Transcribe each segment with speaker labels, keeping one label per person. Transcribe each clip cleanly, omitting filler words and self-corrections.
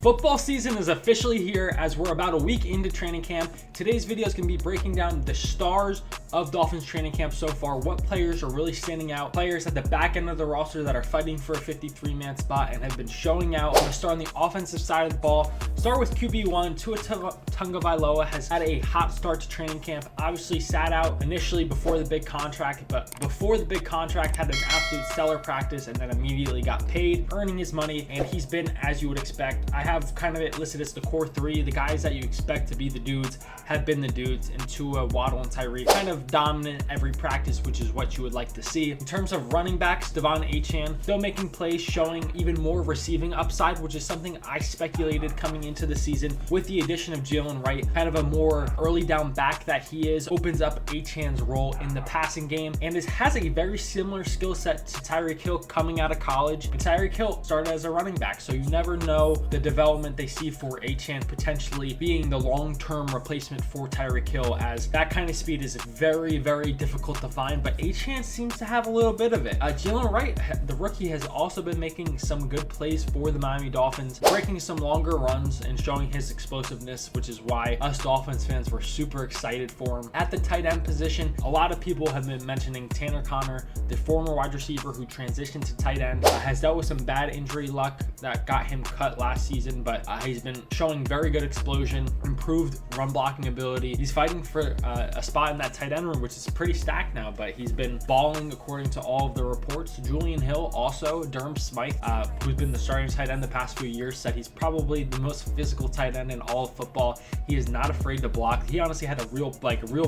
Speaker 1: Football season is officially here as we're about a week into training camp. Today's video is going to be breaking down the stars of Dolphins training camp so far, what players are really standing out, players at the back end of the roster that are fighting for a 53-man spot and have been showing out. I'm going to start on the offensive side of the ball. Start with QB1. Tua Tagovailoa has had a hot start to training camp. Obviously sat out initially before the big contract, but before the big contract had an absolute stellar practice and then immediately got paid, earning his money, and he's been as you would expect. I have kind of it listed as the core three. The guys that you expect to be the dudes have been the dudes, and Tua, Waddle, and Tyreek kind of dominant every practice, which is what you would like to see. In terms of running backs, Devon Achane still making plays, showing even more receiving upside, which is something I speculated coming into the season. With the addition of Jalen Wright, kind of a more early down back that he is, opens up Achane's role in the passing game and has a very similar skill set to Tyreek Hill coming out of college. And Tyreek Hill started as a running back, so you never know the development they see for Achane potentially being the long-term replacement for Tyreek Hill, as that kind of speed is very, very difficult to find, but Achane seems to have a little bit of it. Jalen Wright, the rookie, has also been making some good plays for the Miami Dolphins, breaking some longer runs and showing his explosiveness, which is why us Dolphins fans were super excited for him. At the tight end position, a lot of people have been mentioning Tanner Conner, the former wide receiver who transitioned to tight end, has dealt with some bad injury luck that got him cut last season, but he's been showing very good explosion, improved run blocking ability. He's fighting for a spot in that tight end room, which is pretty stacked now, but he's been balling according to all of the reports. Julian Hill, also Durham Smythe, who's been the starting tight end the past few years, said he's probably the most physical tight end in all of football. He is not afraid to block. He honestly had to reel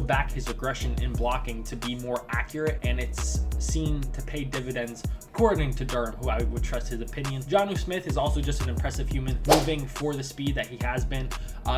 Speaker 1: back his aggression in blocking to be more accurate, and it's seen to pay dividends according to Durham, who I would trust his opinion. Jonnu Smith is also just an impressive human, moving for the speed that he has been.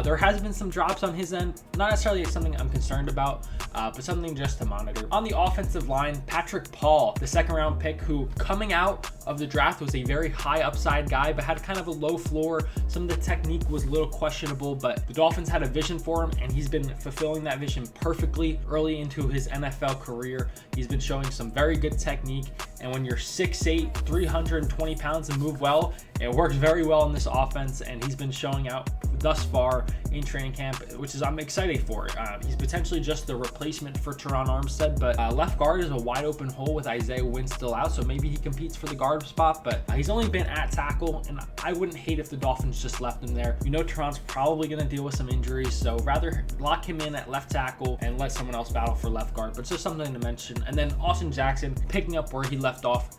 Speaker 1: There has been some drops on his end, not necessarily something I'm concerned about, but something just to monitor. On the offensive line, Patrick Paul, the second round pick, who coming out of the draft was a very high upside guy, but had kind of a low floor. Some of the technique was a little questionable, but the Dolphins had a vision for him, and he's been fulfilling that vision perfectly early into his NFL career. He's been showing some very good technique, and when you're 6'8", 320 pounds and move well, it works very well in this offense, and he's been showing out thus far in training camp, which is I'm excited for. He's potentially just the replacement for Teron Armstead, but left guard is a wide open hole with Isaiah Wynn still out, so maybe he competes for the guard spot, but he's only been at tackle, and I wouldn't hate if the Dolphins just left him there. You know Teron's probably going to deal with some injuries, so rather lock him in at left tackle and let someone else battle for left guard, but it's just something to mention. And then Austin Jackson picking up where he left off.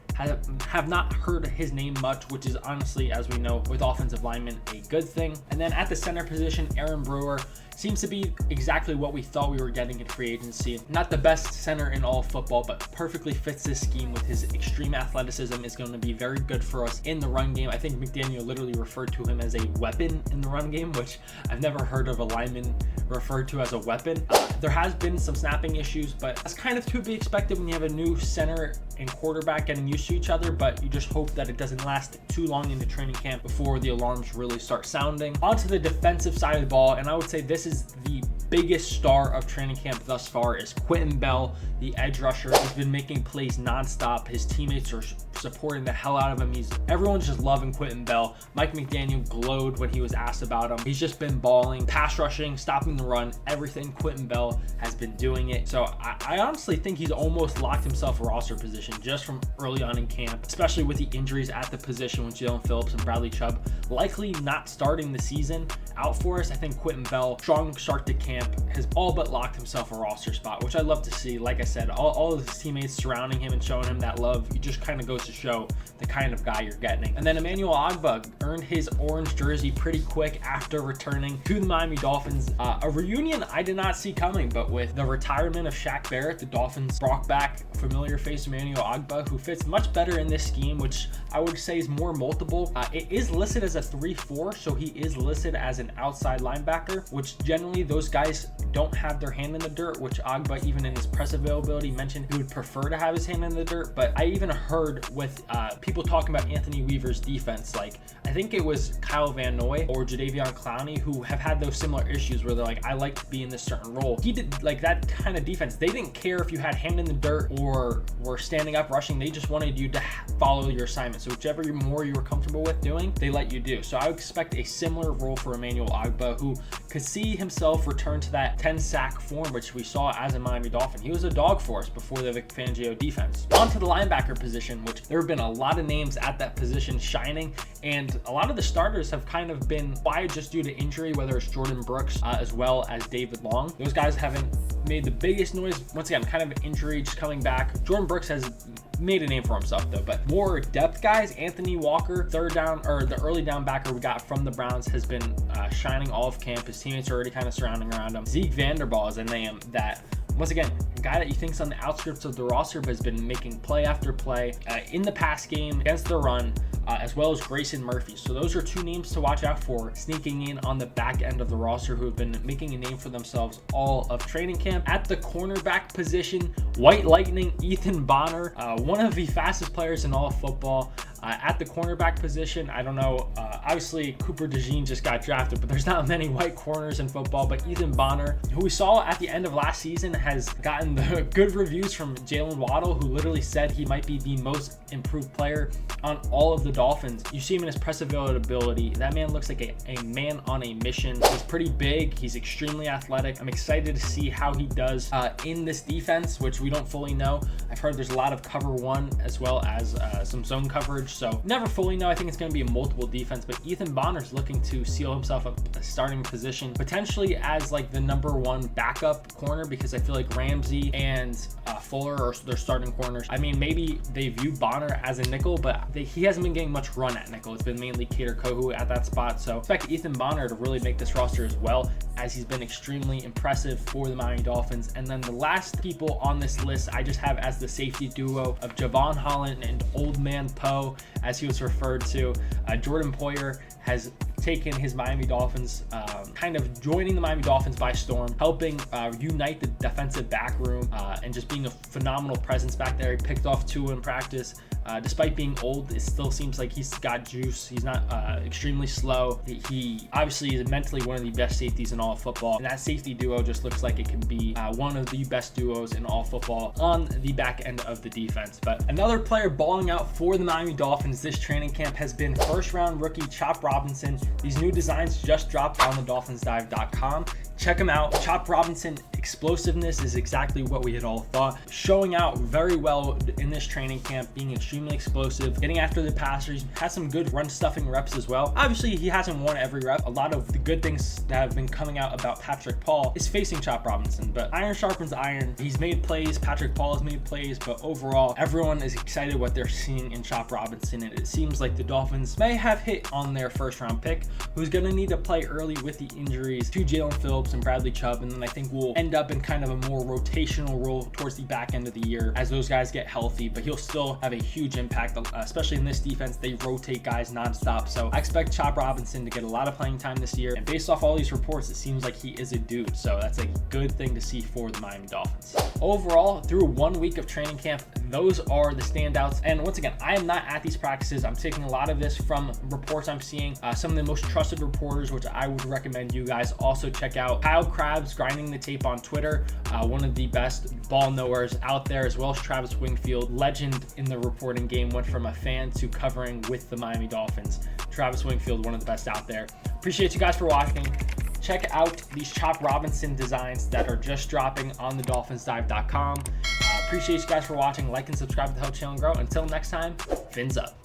Speaker 1: Have not heard his name much, which is honestly, as we know, with offensive linemen, a good thing. And then at the center position, Aaron Brewer seems to be exactly what we thought we were getting in free agency. Not the best center in all of football, but perfectly fits this scheme with his extreme athleticism. Is going to be very good for us in the run game. I think McDaniel literally referred to him as a weapon in the run game, which I've never heard of a lineman referred to as a weapon. There has been some snapping issues, but that's kind of to be expected when you have a new center and quarterback getting used to each other, but you just hope that it doesn't last too long into training camp before the alarms really start sounding. Onto the defensive side of the ball, and I would say this is the biggest star of training camp thus far is Quentin Bell, the edge rusher. He's been making plays nonstop. His teammates are supporting the hell out of him. Everyone's just loving Quentin Bell. Mike McDaniel glowed when he was asked about him. He's just been balling, pass rushing, stopping the run, everything. Quentin Bell has been doing it. So I honestly think he's almost locked himself a roster position just from early on in camp, especially with the injuries at the position with Jalen Phillips and Bradley Chubb likely not starting the season out for us. I think Quentin Bell, strong start to camp, has all but locked himself a roster spot, which I love to see. Like I said, all of his teammates surrounding him and showing him that love. It just kind of goes to show the kind of guy you're getting. And then Emmanuel Ogbah earned his orange jersey pretty quick after returning to the Miami Dolphins. A reunion I did not see coming, but with the retirement of Shaq Barrett, the Dolphins brought back familiar face Emmanuel Ogbah, who fits much better in this scheme, which I would say is more multiple. It is listed as a 3-4, so he is listed as an outside linebacker, which generally those guys don't have their hand in the dirt, which Ogbah, even in his press availability, mentioned he would prefer to have his hand in the dirt. But I even heard with people talking about Anthony Weaver's defense, like I think it was Kyle Van Noy or Jadeveon Clowney, who have had those similar issues where they're like, I like to be in this certain role. He did like that kind of defense. They didn't care if you had hand in the dirt or were standing up, rushing. They just wanted you to follow your assignment. So whichever more you were comfortable with doing, they let you do. So I would expect a similar role for Emmanuel Ogbah, who could see himself return to that 10-sack form, which we saw as a Miami Dolphin. He was a dog for us before the Vic Fangio defense. On to the linebacker position, which there have been a lot of names at that position shining, and a lot of the starters have kind of been quiet just due to injury, whether it's Jordan Brooks as well as David Long. Those guys haven't made the biggest noise. Once again, kind of injury just coming back. Jordan Brooks has made a name for himself though, but more depth guys. Anthony Walker, the early down backer we got from the Browns, has been shining all of camp. His teammates are already kind of surrounding around him. Zeke Vanderbilt is a name that, once again, a guy that you think's on the outskirts of the roster, but has been making play after play in the pass game, against the run, as well as Grayson Murphy. So those are two names to watch out for sneaking in on the back end of the roster, who have been making a name for themselves all of training camp. At the cornerback position, White Lightning Ethan Bonner, one of the fastest players in all of football. At the cornerback position, I don't know, obviously Cooper DeJean just got drafted, but there's not many white corners in football. But Ethan Bonner, who we saw at the end of last season, has gotten the good reviews from Jalen Waddle, who literally said he might be the most improved player on all of the Dolphins. You see him in his press availability. That man looks like a man on a mission. He's pretty big. He's extremely athletic. I'm excited to see how he does in this defense, which we don't fully know. I've heard there's a lot of cover one as well as some zone coverage. So never fully know. I think it's going to be a multiple defense, but Ethan Bonner's looking to seal himself a starting position, potentially as like the #1 backup corner, because I feel like Ramsey and Fuller are their starting corners. I mean, maybe they view Bonner as a nickel, but he hasn't been getting much run at nickel. It's been mainly Kader Kohu at that spot. So I expect Ethan Bonner to really make this roster as well, as he's been extremely impressive for the Miami Dolphins. And then the last people on this list I just have as the safety duo of Javon Holland and Old Man Poe, as he was referred to. Jordan Poyer has taken his Miami Dolphins, kind of joining the Miami Dolphins by storm, helping unite the defensive back room, and just being a phenomenal presence back there. He picked off Tua in practice. Despite being old, it still seems like he's got juice. He's not extremely slow. He obviously is mentally one of the best safeties in all of football, and that safety duo just looks like it can be one of the best duos in all football on the back end of the defense. But another player balling out for the Miami Dolphins this training camp has been first-round rookie Chop Robinson. These new designs just dropped on the DolphinsDive.com. Check them out. Chop Robinson explosiveness is exactly what we had all thought, showing out very well in this training camp, being extremely explosive, getting after the passers, has some good run stuffing reps as well. Obviously, he hasn't won every rep. A lot of the good things that have been coming out about Patrick Paul is facing Chop Robinson, but iron sharpens iron. He's made plays, Patrick Paul has made plays, but overall, everyone is excited what they're seeing in Chop Robinson, and it seems like the Dolphins may have hit on their first-round pick, who's going to need to play early with the injuries to Jalen Phillips and Bradley Chubb, and then I think we'll end up in kind of a more rotational role towards the back end of the year as those guys get healthy, but he'll still have a huge impact, especially in this defense. They rotate guys nonstop, so I expect Chop Robinson to get a lot of playing time this year, and based off all these reports, it seems like he is a dude, so that's a good thing to see for the Miami Dolphins. Overall, through 1 week of training camp, those are the standouts, and once again, I am not at these practices. I'm taking a lot of this from reports I'm seeing, some of the most trusted reporters, which I would recommend you guys also check out. Kyle Krabs, Grinding the Tape on Twitter, one of the best ball knowers out there, as well as Travis Wingfield, legend in the reporting game, went from a fan to covering with the Miami Dolphins. Travis Wingfield, one of the best out there. Appreciate you guys for watching. Check out these Chop Robinson designs that are just dropping on the DolphinsDive.com. Appreciate you guys for watching. Like and subscribe to help the channel grow. Until next time, fins up.